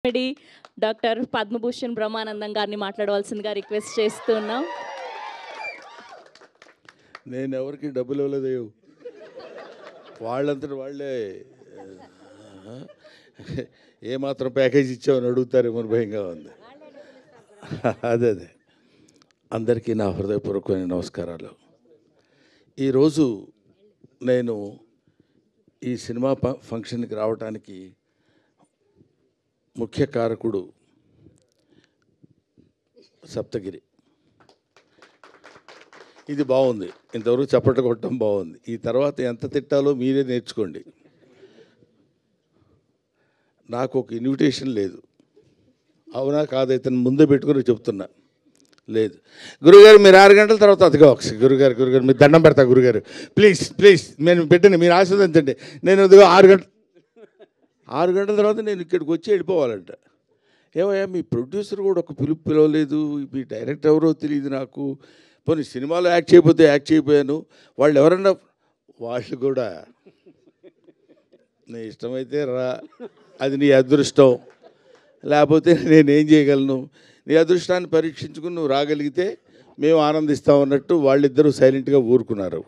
Comedy doctor Padma Bhushan Brahmanandam గారిని మాట్లాడవలసిందిగా request చేస్తున్నాం. నేను ఎవరికి డబ్బులు ఇవ్వలేదు, వాళ్ళంతటి వాళ్ళే ఏమాత్రం ప్యాకేజ్ ఇచ్చామని అడుగుతారేమో భయంగా ఉంది. అదే అందరికీ నా హృదయపూర్వకమైన నమస్కారాలు. ఈరోజు నేను ఈ సినిమా ఫంక్షన్కి రావడానికి ముఖ్య కారకుడు సప్తగిరి. ఇది బాగుంది, ఇంతవరకు చప్పట్లు కొట్టడం బాగుంది. ఈ తర్వాత ఎంత తిట్టాలో మీరే నేర్చుకోండి. నాకు ఒక ఇన్విటేషన్ లేదు, అవునా కాదు, ఇతను ముందే పెట్టుకుని చెప్తున్నా. లేదు గురుగారు, మీరు 6 గంటల తర్వాత అదిగా ఒకసారి గురుగారు మీరు దండం పెడతా గురుగారు, ప్లీజ్ నేను పెట్టండి, మీరు ఆశీర్వదించండి. నేను అదిగో 6 గంటల తర్వాత నేను ఇక్కడికి వచ్చి వెళ్ళిపోవాలంట. ఏమయ్యా, మీ ప్రొడ్యూసర్ కూడా ఒక పిలవలేదు, మీ డైరెక్టర్ ఎవరో తెలియదు నాకు. పోనీ సినిమాలో యాక్ట్ చేయకపోయాను, వాళ్ళు ఎవరన్నా వాళ్ళు కూడా నీ ఇష్టమైతే రా, అది నీ అదృష్టం, లేకపోతే నేనేం చేయగలను. నీ అదృష్టాన్ని పరీక్షించుకుని నువ్వు రాగలిగితే మేము ఆనందిస్తామన్నట్టు వాళ్ళిద్దరూ సైలెంట్గా ఊరుకున్నారు,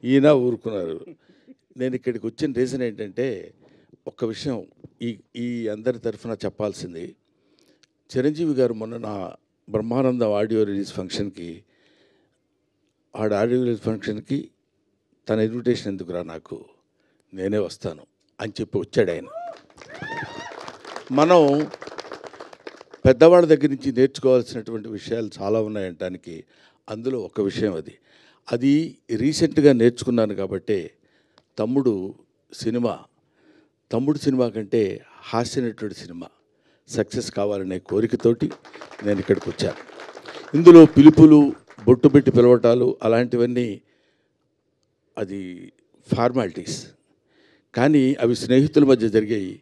ఈయన ఊరుకున్నారు. నేను ఇక్కడికి వచ్చిన రీజన్ ఏంటంటే, ఒక్క విషయం ఈ అందరి తరఫున చెప్పాల్సింది. చిరంజీవి గారు మొన్న నా బ్రహ్మానందం ఆడియో రిలీజ్ ఫంక్షన్కి తన ఇన్విటేషన్ ఎందుకురా నాకు, నేనే వస్తాను అని చెప్పి వచ్చాడు ఆయన. మనం పెద్దవాళ్ళ దగ్గర నుంచి నేర్చుకోవాల్సినటువంటి విషయాలు చాలా ఉన్నాయంటానికి అందులో ఒక విషయం అది రీసెంట్గా నేర్చుకున్నాను. కాబట్టి తమ్ముడు సినిమా కంటే హాస్యనటుడి సినిమా సక్సెస్ కావాలనే కోరికతోటి నేను ఇక్కడికి వచ్చాను. ఇందులో పిలుపులు, బొట్టు పెట్టి పిలవటాలు అలాంటివన్నీ అది ఫార్మాలిటీస్, కానీ అవి స్నేహితుల మధ్య జరిగాయి,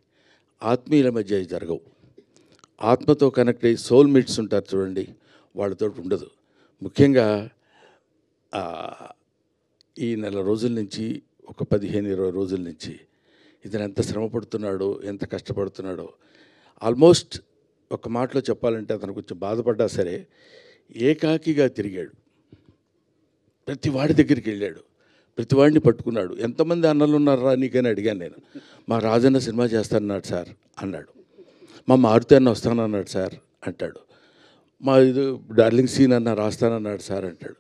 ఆత్మీయుల మధ్య జరగవు. ఆత్మతో కనెక్ట్ అయ్యి సోల్మేట్స్ ఉంటారు చూడండి, వాళ్ళతో ఉండదు. ముఖ్యంగా ఈ నెల రోజుల నుంచి, ఒక 15-20 రోజుల నుంచి ఇతను ఎంత శ్రమ పడుతున్నాడో, ఎంత కష్టపడుతున్నాడో. ఆల్మోస్ట్ ఒక మాటలో చెప్పాలంటే అతను కొంచెం బాధపడ్డా సరే ఏకాకిగా తిరిగాడు. ప్రతి వాడి దగ్గరికి వెళ్ళాడు, ప్రతి వాడిని పట్టుకున్నాడు. ఎంతమంది అన్నలు ఉన్నారా నీకని అడిగాను నేను. మా రాజన్న సినిమా చేస్తానన్నాడు సార్ అన్నాడు. మా మారుతి అన్న వస్తానన్నాడు సార్ అంటాడు. మా ఇది డార్లింగ్ సీన్ అన్న రాస్తానన్నాడు సార్ అంటాడు.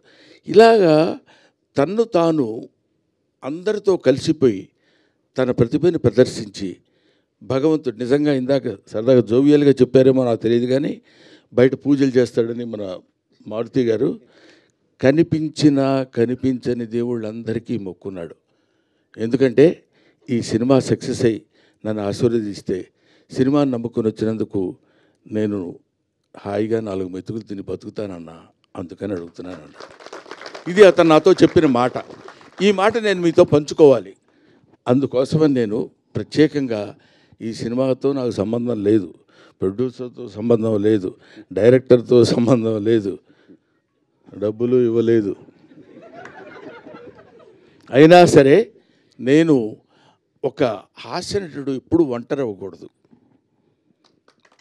ఇలాగా తన్ను తాను అందరితో కలిసిపోయి తన ప్రతిభని ప్రదర్శించి భగవంతుడు నిజంగా ఇందాక సరదాగా జోవియల్గా చెప్పారేమో నాకు తెలియదు, కానీ బయట పూజలు చేస్తాడని మన మారుతి గారు కనిపించని దేవుళ్ళందరికీ మొక్కున్నాడు. ఎందుకంటే ఈ సినిమా సక్సెస్ అయ్యి నన్ను ఆశీర్వదిస్తే, సినిమాని నమ్ముకొని వచ్చినందుకు నేను హాయిగా 4 మెతుకులు తిని బతుకుతానన్నా, అందుకని అడుగుతున్నానన్న. ఇది అతను నాతో చెప్పిన మాట. ఈ మాట నేను మీతో పంచుకోవాలి. అందుకోసమని నేను ప్రత్యేకంగా ఈ సినిమాతో నాకు సంబంధం లేదు, ప్రొడ్యూసర్తో సంబంధం లేదు, డైరెక్టర్తో సంబంధం లేదు, డబ్బులు ఇవ్వలేదు. అయినా సరే నేను ఒక హాస్యనటుడు ఎప్పుడు ఒంటరి అవ్వకూడదు.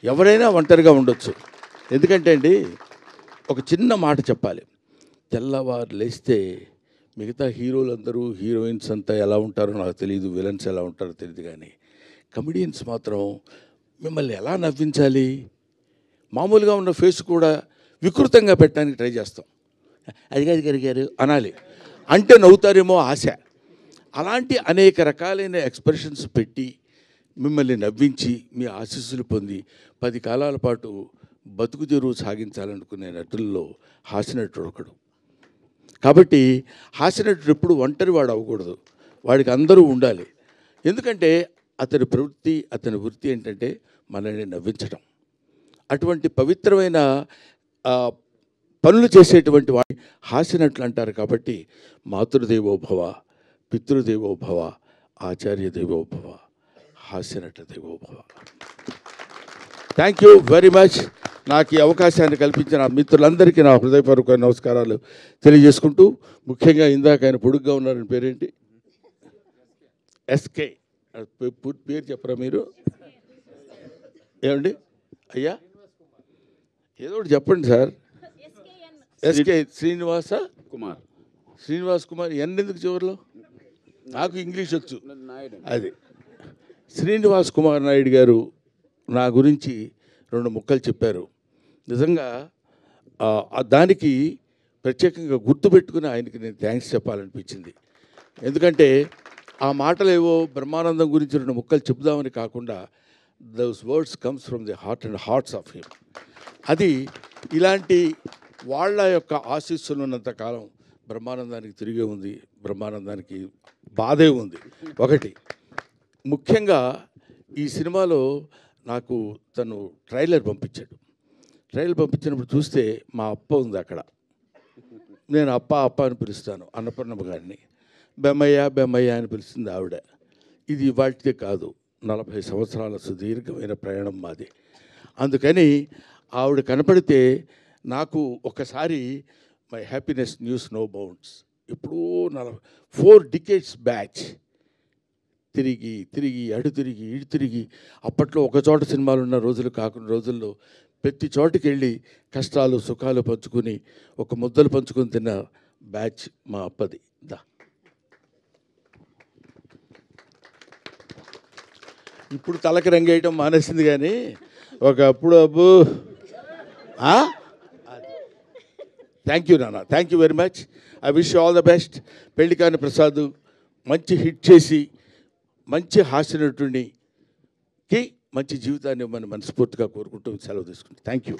ఎవరైనా ఒంటరిగా ఉండొచ్చు. ఎందుకంటే అండి, ఒక చిన్న మాట చెప్పాలి. తెల్లవారు లేస్తే మిగతా హీరోలందరూ, హీరోయిన్స్ అంతా ఎలా ఉంటారో నాకు తెలియదు, విలన్స్ ఎలా ఉంటారో తెలియదు, కానీ కమెడియన్స్ మాత్రం మిమ్మల్ని ఎలా నవ్వించాలి, మామూలుగా ఉన్న ఫేస్ కూడా వికృతంగా పెట్టడానికి ట్రై చేస్తాం. అది గారు అనాలి అంటే నవ్వుతారేమో ఆశ. అలాంటి అనేక రకాలైన ఎక్స్ప్రెషన్స్ పెట్టి మిమ్మల్ని నవ్వించి మీ ఆశీస్సులు పొంది 10 కాలాల పాటు బతుకు తెరువు సాగించాలనుకునే నటుల్లో హాస్యనటుడు ఒకడు. కాబట్టి హాస్యనటుడు ఎప్పుడు ఒంటరి వాడు అవ్వకూడదు, వాడికి అందరూ ఉండాలి. ఎందుకంటే అతని ప్రవృత్తి, అతని వృత్తి ఏంటంటే మనల్ని నవ్వించడం. అటువంటి పవిత్రమైన పనులు చేసేటువంటి వాడి హాస్యనటులు అంటారు. కాబట్టి మాతృదేవోభవ, పితృదేవోభవ, ఆచార్య దేవోభవ, హాస్యనట దేవోభవ. Thank you very much. నాకు ఈ అవకాశాన్ని కల్పించిన మిత్రులందరికీ నా హృదయపూర్వక నమస్కారాలు తెలియజేసుకుంటూ, ముఖ్యంగా ఇందాక ఆయన పొడుగ్గా ఉన్నారని పేరేంటి, ఎస్కే, పూర్తి పేరు చెప్పరా మీరు? ఏమండి? అయ్యా ఏదో ఒకటి చెప్పండి సార్. ఎస్కే శ్రీనివాస్ కుమార్ ఎందుకు చివరిలో? నాకు ఇంగ్లీష్ వచ్చు. అది శ్రీనివాస్ కుమార్ నాయుడు గారు నా గురించి 2 ముక్కలు చెప్పారు. నిజంగా దానికి ప్రత్యేకంగా గుర్తుపెట్టుకుని ఆయనకి నేను థ్యాంక్స్ చెప్పాలనిపించింది. ఎందుకంటే ఆ మాటలు ఏవో బ్రహ్మానందం గురించి 2 ముక్కలు చెప్దామని కాకుండా those words comes from the heart and hearts of him. అది ఇలాంటి వాళ్ళ యొక్క ఆశీస్సులు ఉన్నంత కాలం బ్రహ్మానందానికి తిరిగే ఉంది, బ్రహ్మానందానికి బాధే ఉంది. ఒకటి ముఖ్యంగా ఈ సినిమాలో నాకు తను ట్రైలర్ పంపించినప్పుడు చూస్తే మా అప్ప ఉంది అక్కడ. నేను అప్ప అని పిలుస్తాను అన్నపూర్ణమ్మ గారిని. బెమ్మయ్య అని పిలుస్తుంది ఆవిడ. ఇది ఇవాళదే కాదు, 40 సంవత్సరాల సుదీర్ఘమైన ప్రయాణం మాది. అందుకని ఆవిడ కనపడితే నాకు ఒకసారి my happiness news no bounds. ఇప్పుడు 4 decades బ్యాచ్ తిరిగి అటు తిరిగి అప్పట్లో ఒక చోట సినిమాలు ఉన్న రోజులు కాకుండా రోజుల్లో ప్రతి చోటుకి వెళ్ళి కష్టాలు సుఖాలు పంచుకుని ఒక ముద్దలు పంచుకొని తిన్న బ్యాచ్ మా అప్పది. ఇప్పుడు తలకి రంగేయటం మానేసింది, కానీ ఒకప్పుడు అబ్బు. థ్యాంక్ యూ నాన్న, thank you very much. I wish all the best. Pellikani Prasad మంచి హిట్ చేసి మంచి హాస్యనటుడికి మంచి జీవితాన్ని ఇవ్వమని మనస్ఫూర్తిగా కోరుకుంటూ సెలవు తీసుకుంటాం. Thank you.